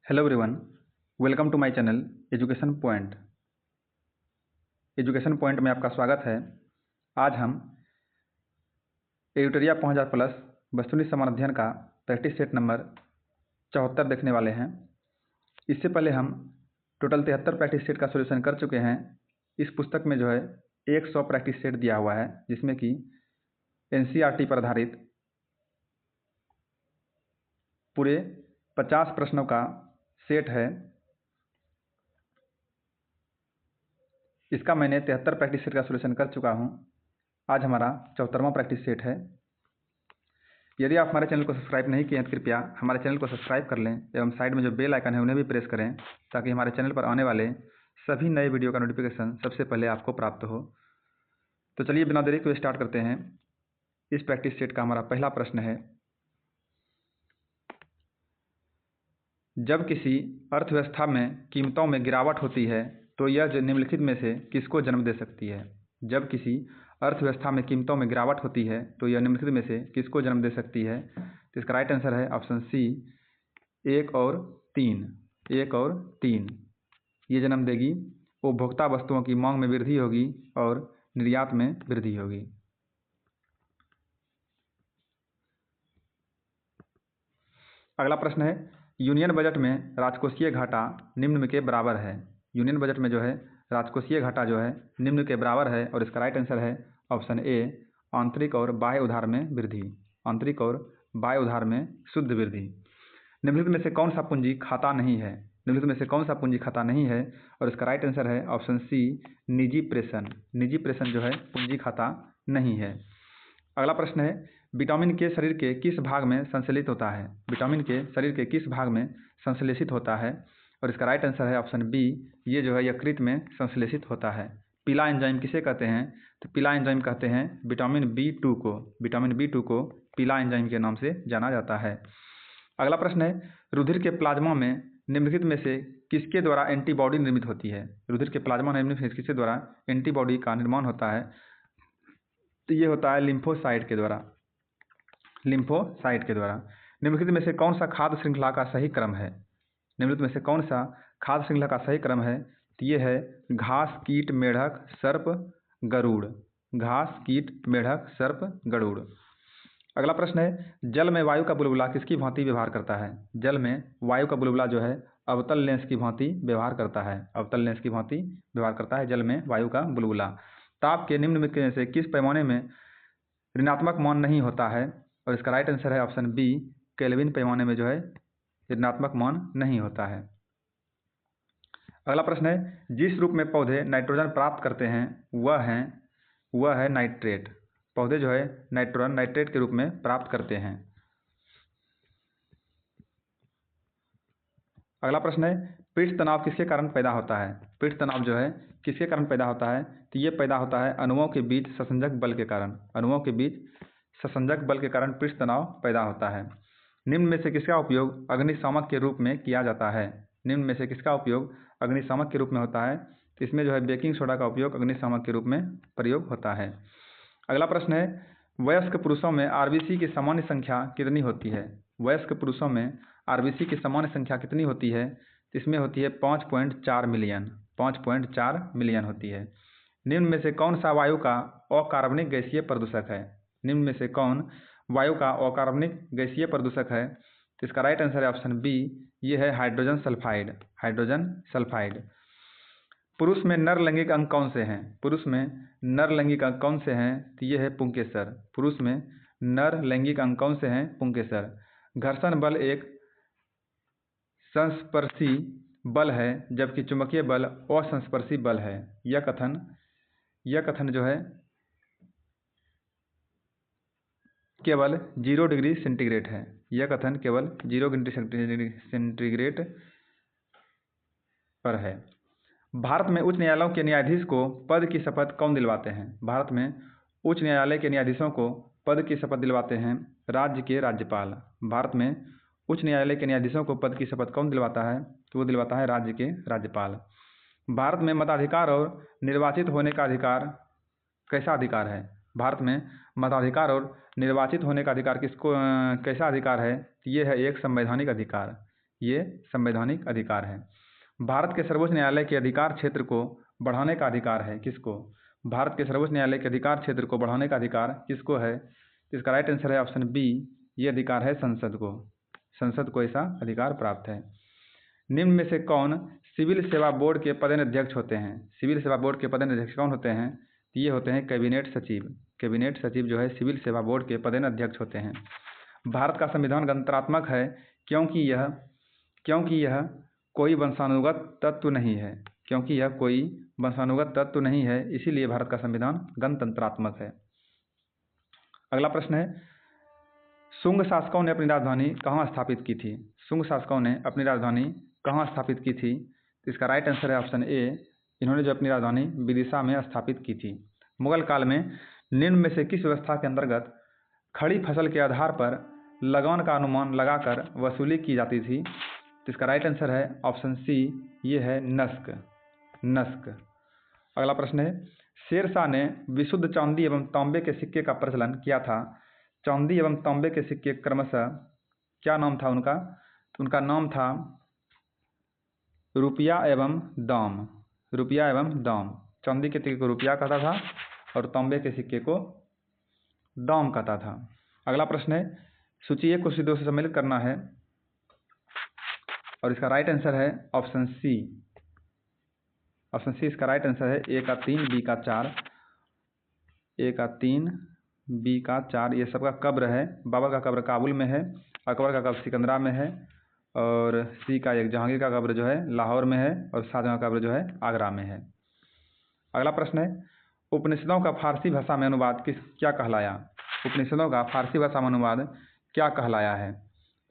Hello everyone, welcome to my channel education point. एजुकेशन पॉइंट में आपका स्वागत है। आज हम एडिटोरिया 5000 प्लस वस्तुनिष्ठ समान अध्ययन का प्रैक्टिस सेट नंबर 74 देखने वाले हैं। इससे पहले हम टोटल 73 प्रैक्टिस सेट का सॉल्यूशन कर चुके हैं। इस पुस्तक में जो है 100 प्रैक्टिस सेट दिया हुआ है, जिसमें कि NCERT पर आधारित पूरे 50 प्रश्नों का सेट है। इसका मैंने 73 प्रैक्टिस सेट का सॉल्यूशन कर चुका हूं। आज हमारा 74वां प्रैक्टिस सेट है। यदि आप हमारे चैनल को सब्सक्राइब नहीं किए हैं तो कृपया हमारे चैनल को सब्सक्राइब कर लें एवं साइड में जो बेल आइकन है उन्हें भी प्रेस करें, ताकि हमारे चैनल पर आने वाले सभी नए वीडियो का नोटिफिकेशन सबसे पहले आपको प्राप्त हो। तो चलिए बिना देरी को स्टार्ट करते हैं। इस प्रैक्टिस सेट का हमारा पहला प्रश्न है, जब किसी अर्थव्यवस्था में कीमतों में गिरावट होती है तो यह जो निम्नलिखित में से किसको जन्म दे सकती है। जब किसी अर्थव्यवस्था में कीमतों में गिरावट होती है तो यह निम्नलिखित में से किसको जन्म दे सकती है। तो इसका राइट आंसर है ऑप्शन सी, 1 और 3। 1 और 3 ये जन्म देगी। उपभोक्ता वस्तुओं की मांग में वृद्धि होगी और निर्यात में वृद्धि होगी। अगला प्रश्न है, यूनियन बजट में राजकोषीय घाटा निम्न में के बराबर है। यूनियन बजट में जो है राजकोषीय घाटा जो है निम्न के बराबर है, और इसका राइट आंसर है ऑप्शन ए, आंतरिक और बाह्य उधार में वृद्धि। आंतरिक और बाह्य उधार में शुद्ध वृद्धि। निम्नलिखित में से कौन सा पूंजी खाता नहीं है। निम्नलिखित में से कौन सा पूंजी खाता नहीं है, और इसका राइट आंसर है ऑप्शन सी, निजी प्रेषण। निजी प्रेषण जो है पूंजी खाता नहीं है। अगला प्रश्न है, विटामिन के शरीर के किस भाग में संश्लेषित होता है। विटामिन के शरीर के किस भाग में संश्लेषित होता है, और इसका राइट आंसर है ऑप्शन बी, ये जो है यकृत में संश्लेषित होता है। पीला एंजाइम किसे कहते हैं, तो पीला एंजाइम कहते हैं विटामिन B2 को। विटामिन B2 को पीला एंजाइम के नाम से जाना जाता है। अगला प्रश्न है, रुधिर के प्लाज्मा में निम्नलिखित में से किसके द्वारा एंटीबॉडी निर्मित होती है। रुधिर के प्लाज्मा में निम्नलिखित किसके द्वारा एंटीबॉडी का निर्माण होता है, तो ये होता है लिम्फोसाइट के द्वारा। लिम्फोसाइट के द्वारा। निम्नलिखित में से कौन सा खाद्य श्रृंखला का सही क्रम है। निम्नलिखित में से कौन सा खाद्य श्रृंखला का सही क्रम है, तो ये है घास, कीट, मेढक, सर्प, गरुड़। घास, कीट, मेढक, सर्प, गरुड़। अगला प्रश्न है, जल में वायु का बुलबुला किसकी भांति व्यवहार करता है। जल में वायु का बुलबुला जो है अवतल लेंस की भांति व्यवहार करता है। अवतल लेंस की भांति व्यवहार करता है जल में वायु का बुलबुला। ताप के निम्न में से किस पैमाने में ऋणात्मक मान नहीं होता है, और इसका राइट आंसर है ऑप्शन बी, केल्विन पैमाने में जो है ऋणात्मक मान नहीं होता है। अगला प्रश्न है, जिस रूप में पौधे नाइट्रोजन प्राप्त करते हैं वह है नाइट्रेट। पौधे जो है नाइट्रोजन नाइट्रेट के रूप में प्राप्त करते हैं। अगला प्रश्न है, पृष्ठ तनाव किसके कारण पैदा होता है। पृष्ठ तनाव जो है किसके कारण पैदा होता है, तो ये पैदा होता है अणुओं के बीच ससंजक बल के कारण। अणुओं के बीच ससंजक बल के कारण पृष्ठ तनाव पैदा होता है। निम्न में से किसका उपयोग अग्निशामक के रूप में किया जाता है। निम्न में से किसका उपयोग अग्निशामक के रूप में होता है, तो इसमें जो है बेकिंग सोडा का उपयोग अग्निशामक के रूप में प्रयोग होता है। अगला प्रश्न है, वयस्क पुरुषों में RBC की सामान्य संख्या कितनी होती है। वयस्क पुरुषों में RBC की सामान्य संख्या कितनी होती है, तो इसमें होती है 5.4 मिलियन। 5.4 मिलियन होती है। निम्न में से कौन सा वायु का अकार्बनिक गैसीय प्रदूषक है। निम्न में से कौन वायु का अकार्बनिक गैसीय प्रदूषक है, तो इसका राइट आंसर है ऑप्शन बी, ये है हाइड्रोजन सल्फाइड। Hydrogen sulphide. पुरुष में नर लैंगिक अंग कौन से हैं। पुरुष में नर लैंगिक अंग कौन से हैं, तो ये है पुंकेसर। पुरुष में नर लैंगिक अंग कौन से हैं, पुंकेसर। घर्षण बल एक संस्पर्शी बल है, जबकि चुंबकीय बल असंस्पर्शी बल है। यह कथन जो है केवल 0 डिग्री सेंटीग्रेड है। यह कथन केवल 0 डिग्री सेंटीग्रेड पर है। भारत में उच्च न्यायालयों के न्यायाधीश को पद की शपथ कौन दिलवाते हैं। भारत में उच्च न्यायालय के न्यायाधीशों को पद की शपथ दिलवाते हैं राज्य के राज्यपाल। भारत में उच्च न्यायालय के न्यायाधीशों को पद की शपथ कौन दिलवाता है, तो वो दिलवाता है राज्य के राज्यपाल। भारत में मताधिकार और निर्वाचित होने का अधिकार कैसा अधिकार है। भारत में मताधिकार और निर्वाचित होने का अधिकार कैसा अधिकार है, ये है एक संवैधानिक अधिकार। ये संवैधानिक अधिकार है। भारत के सर्वोच्च न्यायालय के अधिकार क्षेत्र को बढ़ाने का अधिकार है किसको? भारत के सर्वोच्च न्यायालय के अधिकार क्षेत्र को बढ़ाने का अधिकार किसको है? इसका राइट आंसर है ऑप्शन बी, ये अधिकार है संसद को। संसद को ऐसा अधिकार प्राप्त है। निम्न में से कौन सिविल सेवा बोर्ड के पदाध्यक्ष होते हैं? सिविल सेवा बोर्ड के पदाध्यक्ष कौन होते हैं? ये होते हैं कैबिनेट सचिव। कैबिनेट सचिव जो है सिविल सेवा बोर्ड के पदाध्यक्ष होते हैं। भारत का संविधान गणतंत्रात्मक है क्योंकि यह कोई वंशानुगत तत्व नहीं है। क्योंकि यह कोई वंशानुगत तत्व नहीं है, इसीलिए भारत का संविधान गणतंत्रात्मक है। अगला प्रश्न है, शुंग शासकों ने अपनी राजधानी कहाँ स्थापित की थी? शुंग शासकों ने अपनी राजधानी कहाँ स्थापित की थी? तो इसका राइट आंसर है ऑप्शन ए, इन्होंने जो अपनी राजधानी विदिशा में स्थापित की थी। मुगल काल में निम्न में से किस व्यवस्था के अंतर्गत खड़ी फसल के आधार पर लगान का अनुमान लगाकर वसूली की जाती थी? तो इसका राइट आंसर है ऑप्शन सी, ये है नस्क। अगला प्रश्न है, शेरशाह ने विशुद्ध चांदी एवं तांबे के सिक्के का प्रचलन किया था। चांदी एवं तांबे के सिक्के क्रमशः क्या नाम था उनका? तो उनका नाम था रुपया एवं दाम। रुपया एवं दाम। चांदी के सिक्के को रुपया कहता था और तांबे के सिक्के को दाम कहता था। अगला प्रश्न है, सूची 1 को सूची 2 से सम्मिलित करना है और इसका राइट आंसर है ऑप्शन सी। ऑप्शन सी इसका राइट आंसर है। ए का 3, बी का 4। ए का 3, बी का 4। ये सबका कब्र है। बाबर का कब्र काबुल में है, अकबर का कब्र सिकंदरा में है और सी का 1 जहांगीर का कब्र जो है लाहौर में है और शाहजहां का कब्र जो है आगरा में है। अगला प्रश्न है, उपनिषदों का फारसी भाषा में अनुवाद क्या कहलाया? उपनिषदों का फारसी भाषा में अनुवाद क्या कहलाया है?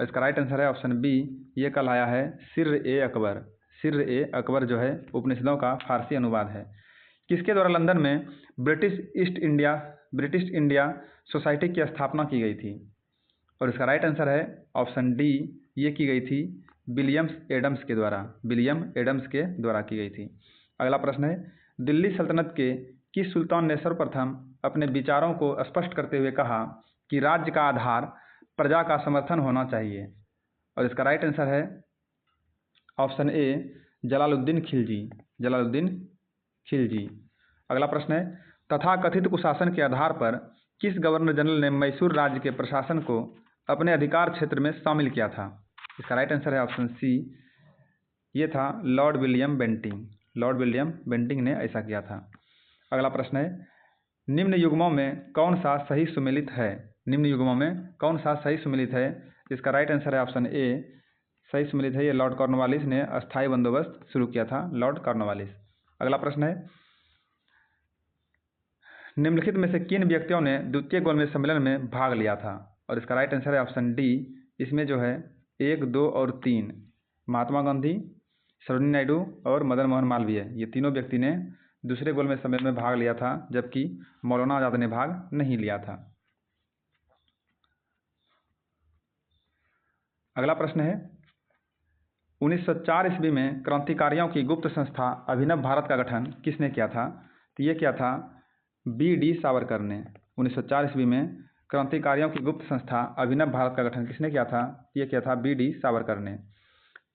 इसका राइट आंसर है ऑप्शन बी, ये कहलाया है सिर्र-ए-अकबर। सिर्र-ए-अकबर जो है उपनिषदों का फारसी अनुवाद है। किसके द्वारा लंदन में ब्रिटिश इंडिया सोसाइटी की स्थापना की गई थी? और इसका राइट आंसर है ऑप्शन डी, ये की गई थी विलियम एडम्स के द्वारा की गई थी। अगला प्रश्न है, दिल्ली सल्तनत के किस सुल्तान ने सर्वप्रथम अपने विचारों को स्पष्ट करते हुए कहा कि राज्य का आधार प्रजा का समर्थन होना चाहिए? और इसका राइट आंसर है ऑप्शन ए, जलालुद्दीन खिलजी। अगला प्रश्न है, तथाकथित कुशासन के आधार पर किस गवर्नर जनरल ने मैसूर राज्य के प्रशासन को अपने अधिकार क्षेत्र में शामिल किया था? इसका राइट आंसर है ऑप्शन सी, ये था लॉर्ड विलियम बेंटिंक ने ऐसा किया था। अगला प्रश्न है, निम्न युग्मों में कौन सा सही सुमेलित है? इसका राइट आंसर है ऑप्शन ए, सही सुमेलित है। ये लॉर्ड कॉर्नवालिस ने अस्थायी बंदोबस्त शुरू किया था, लॉर्ड कॉर्नवालिस। अगला प्रश्न है, निम्नलिखित में से किन व्यक्तियों ने द्वितीय गोलमेज सम्मेलन में भाग लिया था? और इसका राइट आंसर है ऑप्शन डी, इसमें जो है 1, 2 और 3 महात्मा गांधी, सरोजिनी नायडू और मदन मोहन मालवीय, ये तीनों व्यक्ति ने दूसरे गोलमेज सम्मेलन में भाग लिया था, जबकि मौलाना आजाद ने भाग नहीं लिया था। अगला प्रश्न है, 1904 ईस्वी में क्रांतिकारियों की गुप्त संस्था अभिनव भारत का गठन किसने किया था? तो ये किया था बी.डी. सावरकर ने। 1904 ईस्वी में क्रांतिकारियों की गुप्त संस्था अभिनव भारत का गठन किसने किया था? ये किया था बी.डी. सावरकर ने।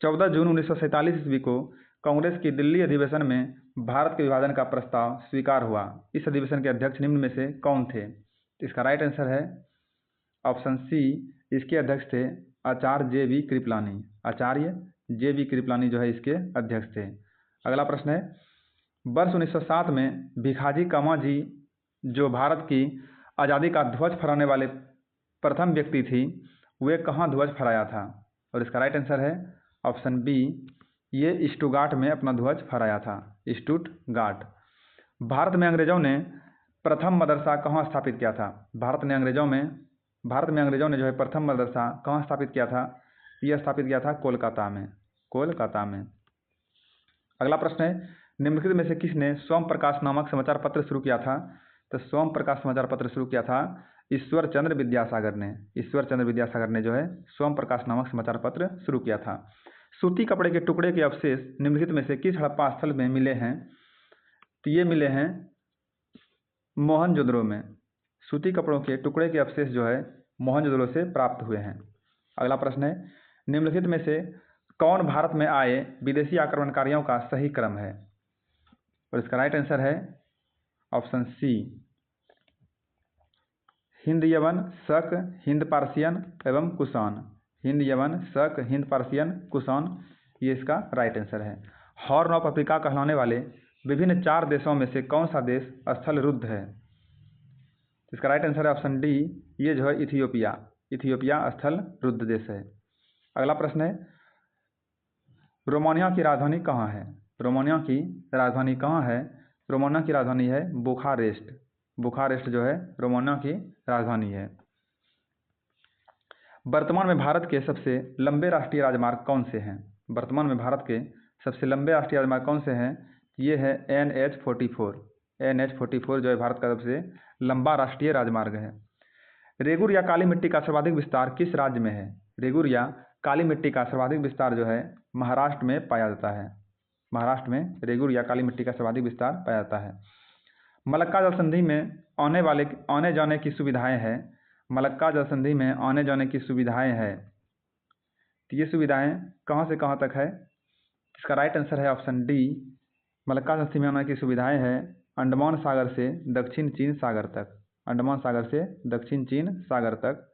14 जून 1947 ईस्वी को कांग्रेस की दिल्ली अधिवेशन में भारत के विभाजन का प्रस्ताव स्वीकार हुआ। इस अधिवेशन के अध्यक्ष निम्न में से कौन थे? इसका राइट आंसर है ऑप्शन सी, इसके अध्यक्ष थे आचार्य जे.बी. कृपलानी जो है इसके अध्यक्ष थे। अगला प्रश्न है, वर्ष 1907 में भिखाजी कामा जी जो भारत की आज़ादी का ध्वज फहराने वाले प्रथम व्यक्ति थी, वे कहाँ ध्वज फहराया था? और इसका राइट आंसर है ऑप्शन बी, ये स्टुटगार्ट में अपना ध्वज फहराया था, स्टुटगार्ट। भारत में अंग्रेजों ने प्रथम मदरसा कहाँ स्थापित किया था? भारत में अंग्रेजों ने जो है प्रथम मदरसा कहाँ स्थापित किया था? यह स्थापित किया था कोलकाता में। अगला प्रश्न है, निम्नलिखित में से किसने सोम प्रकाश नामक समाचार पत्र शुरू किया था? तो सोम प्रकाश समाचार पत्र शुरू किया था ईश्वर चंद्र विद्यासागर ने जो है सोम प्रकाश नामक समाचार पत्र शुरू किया था। सूती कपड़े के टुकड़े के अवशेष निम्नलिखित में से किस हड़प्पा स्थल में मिले हैं? तो ये मिले हैं मोहनजोदड़ो में। सूती कपड़ों के टुकड़े के अवशेष जो है मोहनजोदड़ो से प्राप्त हुए हैं। अगला प्रश्न है, निम्नलिखित में से कौन भारत में आए विदेशी आक्रमणकारियों का सही क्रम है? और इसका राइट आंसर है ऑप्शन सी, हिंद यवन शक हिंद पार्सियन एवं कुषाण। हिंद यवन शक हिंद पार्सियन कुषाण, ये इसका राइट आंसर है। हॉर्न ऑफ अफ्रीका कहलाने वाले विभिन्न 4 देशों में से कौन सा देश स्थल रुद्ध है? इसका राइट आंसर है ऑप्शन डी, ये जो है इथियोपिया। इथियोपिया स्थल रुद्ध देश है। अगला प्रश्न है, रोमानिया की राजधानी कहाँ है? रोमानिया की राजधानी कहाँ है? रोमानिया की राजधानी है बुखारेस्ट। बुखारेस्ट जो है रोमानिया की राजधानी है। वर्तमान में भारत के सबसे लंबे राष्ट्रीय राजमार्ग कौन से हैं? वर्तमान में भारत के सबसे लंबे राष्ट्रीय राजमार्ग कौन से हैं? ये है NH-44। NH-44 जो है भारत का सबसे लंबा राष्ट्रीय राजमार्ग है। रेगुर या काली मिट्टी का सर्वाधिक विस्तार किस राज्य में है? रेगुर या काली मिट्टी का सर्वाधिक विस्तार जो है महाराष्ट्र में पाया जाता है। महाराष्ट्र में रेगुर या काली मिट्टी का सर्वाधिक विस्तार पाया जाता है। मलक्का जल संधि में आने जाने की सुविधाएं हैं। मलक्का जल संधि में आने जाने की सुविधाएं हैं, तो ये सुविधाएं कहाँ से कहाँ तक है? इसका राइट आंसर है ऑप्शन डी, मलक्का जल संधि में आने की सुविधाएं हैं अंडमान सागर से दक्षिण चीन सागर तक। अंडमान सागर से दक्षिण चीन सागर तक,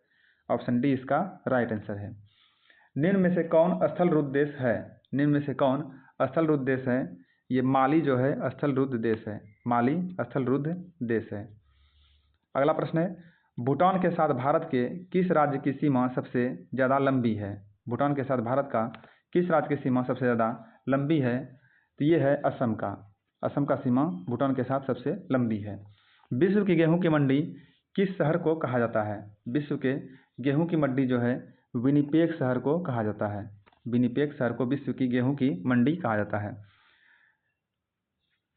ऑप्शन डी इसका राइट आंसर है। निम्न में से कौन स्थल रुद्ध देश है? निम्न में से कौन स्थल रुद्ध देश है? ये माली जो है स्थल रुद्ध देश है। माली स्थल रुद्ध देश है। अगला प्रश्न है, भूटान के साथ भारत के किस राज्य की सीमा सबसे ज़्यादा लंबी है? भूटान के साथ भारत का किस राज्य की सीमा सबसे ज़्यादा लंबी है? तो ये है असम का। असम का सीमा भूटान के साथ सबसे लंबी है। विश्व की गेहूं की मंडी किस शहर को कहा जाता है? विश्व के गेहूं की मंडी जो है विनिपेग शहर को कहा जाता है। विनिपेग शहर को विश्व की गेहूं की मंडी कहा जाता है।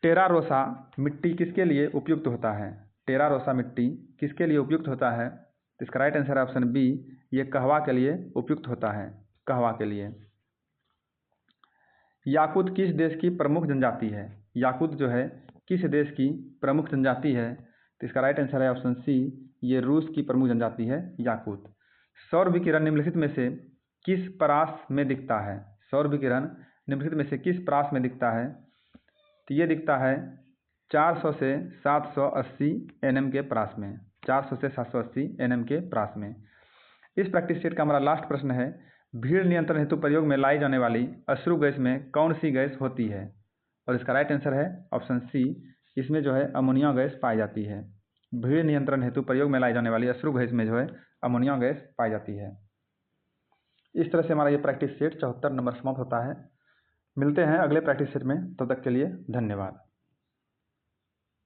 टेरा रोसा मिट्टी किसके लिए उपयुक्त होता है? टेरा रोसा मिट्टी किसके लिए उपयुक्त होता है? इसका राइट आंसर है ऑप्शन बी, ये कहवा के लिए उपयुक्त होता है। कहवा के लिए। याकूत किस देश की प्रमुख जनजाति है? याकूत जो है किस देश की प्रमुख जनजाति है? तो इसका राइट आंसर है ऑप्शन सी, ये रूस की प्रमुख जनजाति है याकूत। सौर विकिरण निम्नलिखित में से किस परास में दिखता है? सौर विकिरण निम्नलिखित में से किस परास में दिखता है? तो ये दिखता है 400 से 780 nm के परास में। 400 से 780 nm के परास में। इस प्रैक्टिस सेट का हमारा लास्ट प्रश्न है, भीड़ नियंत्रण हेतु प्रयोग में लाई जाने वाली अश्रु गैस में कौन सी गैस होती है? और इसका राइट आंसर है ऑप्शन सी, इसमें जो है अमोनिया गैस पाई जाती है। भीड़ नियंत्रण हेतु प्रयोग में लाई जाने वाली अश्रु गैस में जो है अमोनिया गैस पाई जाती है। इस तरह से हमारा ये प्रैक्टिस सेट 74 नंबर समाप्त होता है। मिलते हैं अगले प्रैक्टिस सेट में, तब तक के लिए धन्यवाद।